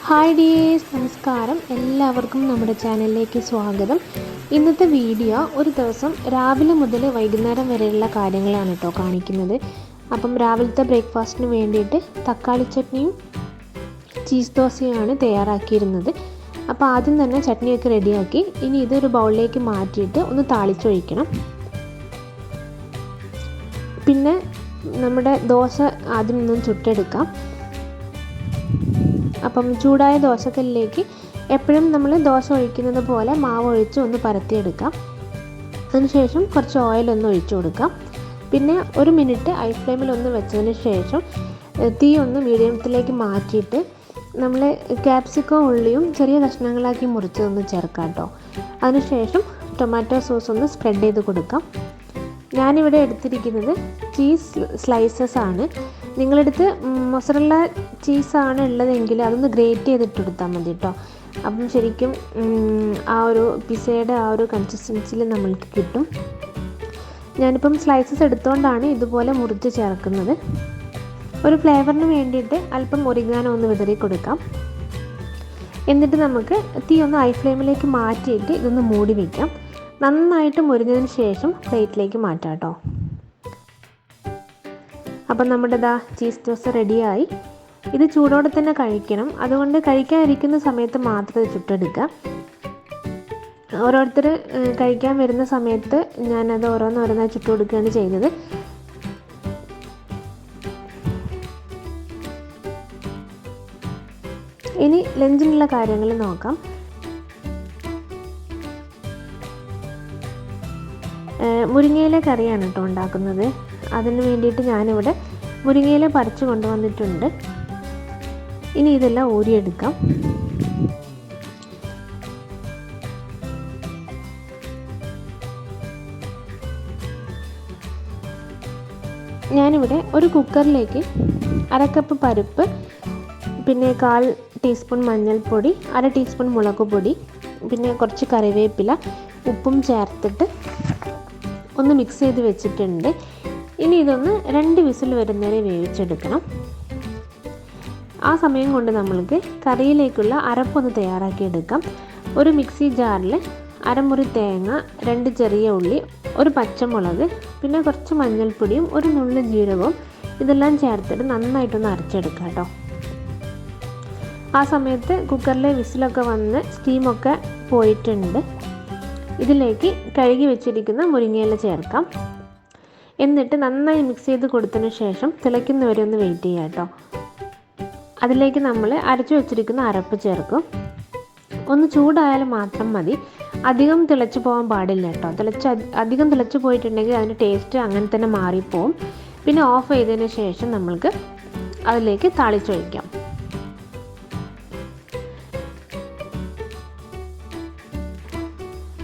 Hi dears, നമസ്കാരം. എല്ലാവർക്കും നമ്മുടെ ചാനലിലേക്ക് സ്വാഗതം. ഇന്നത്തെ വീഡിയോ ഒരു ദിവസം രാവിലെ മുതൽ വൈകുന്നേരം വരെയുള്ള കാര്യങ്ങളാണ് കേട്ടോ കാണിക്കുന്നത്. അപ്പം രാവിലത്തെ ബ്രേക്ക്ഫാസ്റ്റിന് വേണ്ടിയിട്ട് തക്കാളി ചട്നിയും ചീസ് ദോശയുമാണ് തയ്യാറാക്കിയിരുന്നത്. അപ്പോൾ ആദ്യം തന്നെ ചട്നിയൊക്കെ റെഡിയാക്കി ഇനി ഇതൊരു ബൗളിലേക്ക് മാറ്റിയിട്ട് ഒന്ന് താളിച്ചൊഴിക്കണം. പിന്നെ നമ്മുടെ ദോശ ആദ്യം ഒന്നും ചുട്ടെടുക്കാം. അപ്പം ചൂടായ ദോശക്കല്ലിലേക്ക് എപ്പോഴും നമ്മൾ ദോശ ഒഴിക്കുന്നത് പോലെ മാവ് ഒഴിച്ച് ഒന്ന് പരത്തിയെടുക്കാം. അതിനുശേഷം കുറച്ച് ഓയിലൊന്ന് ഒഴിച്ചു കൊടുക്കാം. പിന്നെ ഒരു മിനിറ്റ് ഹൈ ഫ്ലെയിമിൽ ഒന്ന് വെച്ചതിന് ശേഷം തീ ഒന്ന് മീഡിയത്തിലേക്ക് മാറ്റിയിട്ട് നമ്മൾ ക്യാപ്സിക്കം ഉള്ളിയും ചെറിയ കഷ്ണങ്ങളാക്കി മുറിച്ചതൊന്ന് ചേർക്കാം കേട്ടോ. അതിനുശേഷം ടൊമാറ്റോ സോസ് ഒന്ന് സ്പ്രെഡ് ചെയ്ത് കൊടുക്കാം. ഞാനിവിടെ എടുത്തിരിക്കുന്നത് ചീസ് സ്ലൈസസ് ആണ്. നിങ്ങളടുത്ത് മൊസറല്ല ചീസാണ് ഉള്ളതെങ്കിൽ അതൊന്ന് ഗ്രേറ്റ് ചെയ്തിട്ട് കൊടുത്താൽ മതി കേട്ടോ. അപ്പം ശരിക്കും ആ ഒരു പിസയുടെ ആ ഒരു കൺസിസ്റ്റൻസിയിൽ നമ്മൾക്ക് കിട്ടും. ഞാനിപ്പം സ്ലൈസസ് എടുത്തുകൊണ്ടാണ് ഇതുപോലെ മുറിച്ച് ചേർക്കുന്നത്. ഒരു ഫ്ലേവറിന് വേണ്ടിയിട്ട് അല്പം ഒറിഗാനോ ഒന്ന് വിതറി കൊടുക്കാം. എന്നിട്ട് നമുക്ക് തീ ഒന്ന് ഹൈ ഫ്ലെയിമിലേക്ക് മാറ്റിയിട്ട് ഇതൊന്ന് മൂടി വയ്ക്കാം. നന്നായിട്ട് മുരിഞ്ഞതിന് ശേഷം പ്ലേറ്റിലേക്ക് മാറ്റാം കേട്ടോ. അപ്പം നമ്മുടെ ചീസ് ദോശ റെഡിയായി. ഇത് ചൂടോടെ തന്നെ കഴിക്കണം. അതുകൊണ്ട് കഴിക്കാനിരിക്കുന്ന സമയത്ത് മാത്രം ഇത് ചുട്ടെടുക്കുക. ഓരോരുത്തർ കഴിക്കാൻ വരുന്ന സമയത്ത് ഞാനത് ഓരോന്നോരോന്നായി ചുട്ടു കൊടുക്കുകയാണ് ചെയ്തത്. ഇനി ലഞ്ചിനുള്ള കാര്യങ്ങൾ നോക്കാം. മുരിങ്ങയില കറിയാണ് കേട്ടോ ഉണ്ടാക്കുന്നത്. അതിന് വേണ്ടിയിട്ട് ഞാനിവിടെ മുരിങ്ങയില പറിച്ചു കൊണ്ടുവന്നിട്ടുണ്ട്. ഇനി ഇതെല്ലാം ഊരിയെടുക്കാം. ഞാനിവിടെ ഒരു കുക്കറിലേക്ക് 1/2 കപ്പ് പരിപ്പ്, പിന്നെ 1/4 ടീസ്പൂൺ മഞ്ഞൾപ്പൊടി, 1/2 ടീസ്പൂൺ മുളക് പൊടി, പിന്നെ കുറച്ച് കറിവേപ്പില, ഉപ്പും ചേർത്തിട്ട് ഒന്ന് മിക്സ് ചെയ്ത് വെച്ചിട്ടുണ്ട്. ഇനി ഇതൊന്ന് 2 വിസിൽ വരുന്നവരെ വേവിച്ചെടുക്കണം. ആ സമയം കൊണ്ട് നമ്മൾക്ക് കറിയിലേക്കുള്ള അരപ്പൊന്ന് തയ്യാറാക്കിയെടുക്കാം. ഒരു മിക്സി ജാറിൽ അരമുറി തേങ്ങ, 2 ചെറിയ ഉള്ളി, ഒരു പച്ചമുളക്, പിന്നെ കുറച്ച് മഞ്ഞൾപ്പൊടിയും ഒരു നുള്ളു ജീരകവും ഇതെല്ലാം ചേർത്തിട്ട് നന്നായിട്ടൊന്ന് അരച്ചെടുക്കാം കേട്ടോ. ആ സമയത്ത് കുക്കറിലെ വിസിലൊക്കെ വന്ന് സ്റ്റീമൊക്കെ പോയിട്ടുണ്ട്. ഇതിലേക്ക് കഴുകി വെച്ചിരിക്കുന്ന മുരിങ്ങയില ചേർക്കാം. എന്നിട്ട് നന്നായി മിക്സ് ചെയ്ത് കൊടുത്തതിന് ശേഷം തിളയ്ക്കുന്നവരെ ഒന്ന് വെയിറ്റ് ചെയ്യാം കേട്ടോ. അതിലേക്ക് നമ്മൾ അരച്ചു വെച്ചിരിക്കുന്ന അരപ്പ് ചേർക്കും. ഒന്ന് ചൂടായാലും മാത്രം മതി. അധികം തിളച്ച് പോകാൻ പാടില്ല കേട്ടോ. അധികം തിളച്ച് പോയിട്ടുണ്ടെങ്കിൽ അതിൻ്റെ ടേസ്റ്റ് അങ്ങനെ തന്നെ മാറിപ്പോവും. പിന്നെ ഓഫ് ചെയ്തതിന് ശേഷം നമ്മൾക്ക് അതിലേക്ക് താളിച്ചൊഴിക്കാം.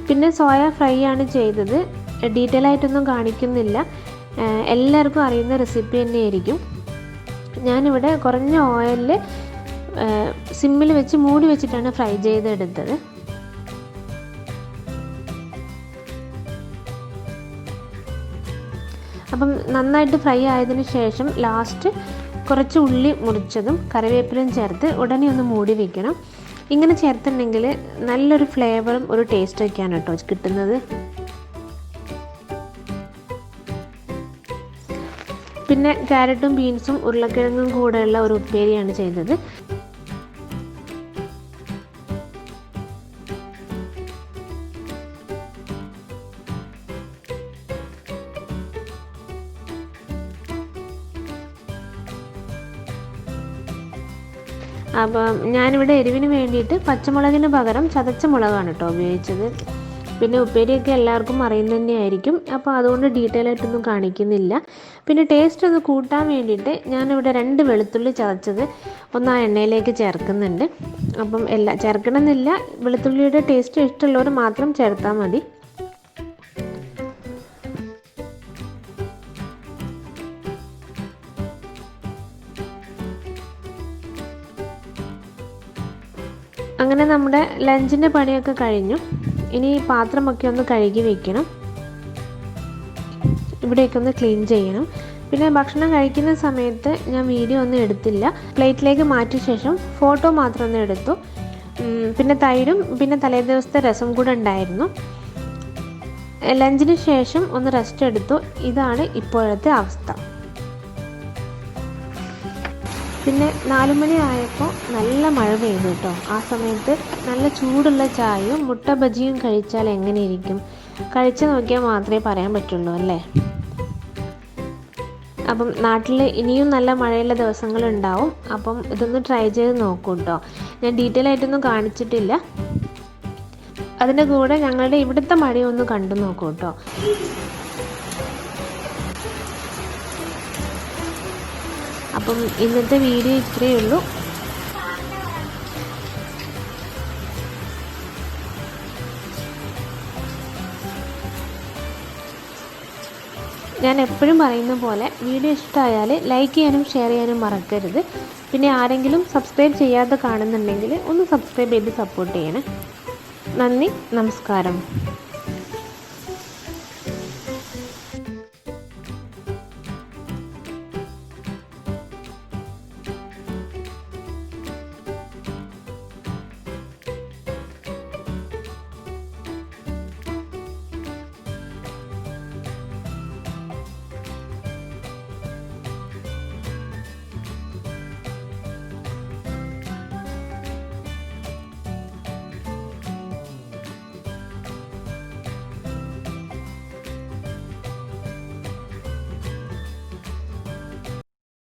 പിന്നെ സോയ ഫ്രൈ ആണ് ചെയ്തത്. ഡീറ്റെയിൽ ആയിട്ടൊന്നും കാണിക്കുന്നില്ല. എല്ലാവർക്കും അറിയുന്ന റെസിപ്പി തന്നെയായിരിക്കും. ഞാനിവിടെ കുറഞ്ഞ ഓയിലിൽ സിമ്മിൽ വെച്ച് മൂടി വെച്ചിട്ടാണ് ഫ്രൈ ചെയ്തെടുത്തത്. അപ്പം നന്നായിട്ട് ഫ്രൈ ആയതിനു ശേഷം ലാസ്റ്റ് കുറച്ച് ഉള്ളി മുറിച്ചതും കറിവേപ്പിലയും ചേർത്ത് ഉടനെ ഒന്ന് മൂടി വയ്ക്കണം. ഇങ്ങനെ ചേർത്തിട്ടുണ്ടെങ്കിൽ നല്ലൊരു ഫ്ലേവറും ഒരു ടേസ്റ്റൊക്കെയാണ് കേട്ടോ കിട്ടുന്നത്. പിന്നെ ക്യാരറ്റും ബീൻസും ഉരുളക്കിഴങ്ങും കൂടെയുള്ള ഒരു ഉപ്പേരിയാണ് ചെയ്തത്. അപ്പം ഞാനിവിടെ എരിവിന് വേണ്ടിയിട്ട് പച്ചമുളകിന് പകരം ചതച്ച മുളകാണ് കേട്ടോ ഉപയോഗിച്ചത്. പിന്നെ ഉപ്പേരിയൊക്കെ എല്ലാവർക്കും അറിയുന്നത് തന്നെയായിരിക്കും. അപ്പോൾ അതുകൊണ്ട് ഡീറ്റെയിൽ ആയിട്ടൊന്നും കാണിക്കുന്നില്ല. പിന്നെ ടേസ്റ്റ് ഒന്ന് കൂട്ടാൻ വേണ്ടിയിട്ട് ഞാനിവിടെ 2 വെളുത്തുള്ളി ചതച്ചത് ഒന്ന് ആ എണ്ണയിലേക്ക് ചേർക്കുന്നുണ്ട്. അപ്പം ചേർക്കണമെന്നില്ല. വെളുത്തുള്ളിയുടെ ടേസ്റ്റ് ഇഷ്ടമുള്ളവർ മാത്രം ചേർത്താൽ മതി. അങ്ങനെ നമ്മുടെ ലഞ്ചിൻ്റെ പണിയൊക്കെ കഴിഞ്ഞു. ഇനി പാത്രമൊക്കെ ഒന്ന് കഴുകി വെക്കണം. ഇവിടെയൊക്കെ ഒന്ന് ക്ലീൻ ചെയ്യണം. പിന്നെ ഭക്ഷണം കഴിക്കുന്ന സമയത്ത് ഞാൻ വീഡിയോ ഒന്നും എടുത്തില്ല. പ്ലേറ്റിലേക്ക് മാറ്റിയ ശേഷം ഫോട്ടോ മാത്രം ഒന്ന് എടുത്തു. പിന്നെ തൈരും പിന്നെ തലേദിവസത്തെ രസം കൂടെ ഉണ്ടായിരുന്നു. ലഞ്ചിന് ശേഷം ഒന്ന് റെസ്റ്റ് എടുത്തു. ഇതാണ് ഇപ്പോഴത്തെ അവസ്ഥ. പിന്നെ 4 മണി ആയപ്പോൾ നല്ല മഴ പെയ്തു കേട്ടോ. ആ സമയത്ത് നല്ല ചൂടുള്ള ചായയും മുട്ട ബജിയും കഴിച്ചാൽ എങ്ങനെയിരിക്കും? കഴിച്ച് നോക്കിയാൽ മാത്രമേ പറയാൻ പറ്റുള്ളൂ അല്ലേ. അപ്പം നാട്ടിൽ ഇനിയും നല്ല മഴയുള്ള ദിവസങ്ങളുണ്ടാവും. അപ്പം ഇതൊന്ന് ട്രൈ ചെയ്ത് നോക്കൂ കേട്ടോ. ഞാൻ ഡീറ്റെയിൽ ആയിട്ടൊന്നും കാണിച്ചിട്ടില്ല. അതിൻ്റെ കൂടെ ഞങ്ങളുടെ ഇവിടുത്തെ മഴയൊന്ന് കണ്ടു നോക്കൂ കേട്ടോ. അപ്പം ഇന്നത്തെ വീഡിയോ ഇത്രയേ ഉള്ളൂ. ഞാൻ എപ്പോഴും പറയുന്ന പോലെ വീഡിയോ ഇഷ്ടമായാൽ ലൈക്ക് ചെയ്യാനും ഷെയർ ചെയ്യാനും മറക്കരുത്. പിന്നെ ആരെങ്കിലും സബ്സ്ക്രൈബ് ചെയ്യാതെ കാണുന്നുണ്ടെങ്കിൽ ഒന്ന് സബ്സ്ക്രൈബ് ചെയ്ത് സപ്പോർട്ട് ചെയ്യണേ. നന്ദി, നമസ്കാരം.